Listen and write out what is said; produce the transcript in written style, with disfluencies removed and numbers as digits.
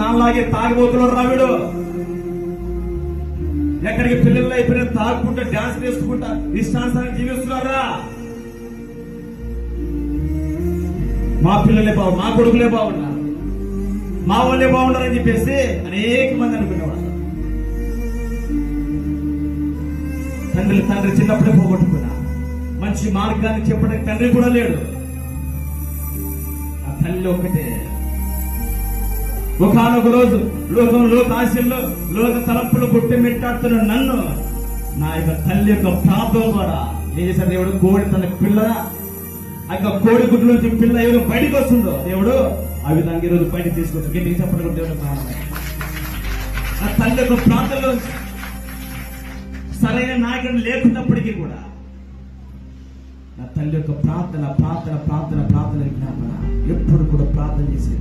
నాలాగే తాగిపోతున్నారు రావిడు. ఎక్కడికి పిల్లలు అయిపోయినా తాగుకుంటా డాన్స్ వేసుకుంటా ఇష్టానుసారం జీవిస్తున్నారా? మా పిల్లలే మా కొడుకులే బాగున్నారు, మా వాళ్ళే బాగుండారని చెప్పేసి అనేక మంది అనుకునేవాళ్ళు. తండ్రి చిన్నప్పుడే పోగొట్టుకున్నా. మంచి మార్గాన్ని చెప్పడానికి తండ్రి కూడా లేడు. ఆ తల్లి ఒకటే. ఒకనొక రోజు లోక ఆశల్లో లోక తలంపులు గుట్టి మెట్టాడుతున్న నన్ను నా యొక్క తల్లి యొక్క ప్రార్థన ద్వారా ఏం చేశారు దేవుడు? కోడి తన పిల్ల ఆ యొక్క కోడి గుడ్ల నుంచి పిల్ల ఎవరు బయటకు వస్తుందో దేవుడు ఆ విధంగా ఈరోజు బయటకు తీసుకొచ్చు. గట్టిగా చెప్పడం దేవుడు ప్రారంభం. ఆ తల్లి యొక్క ప్రార్థనలో సరైన నాయకుడు లేకున్నప్పటికీ కూడా నా తల్లి యొక్క ప్రార్థన జ్ఞాపన ఎప్పుడు కూడా ప్రార్థన చేసేది.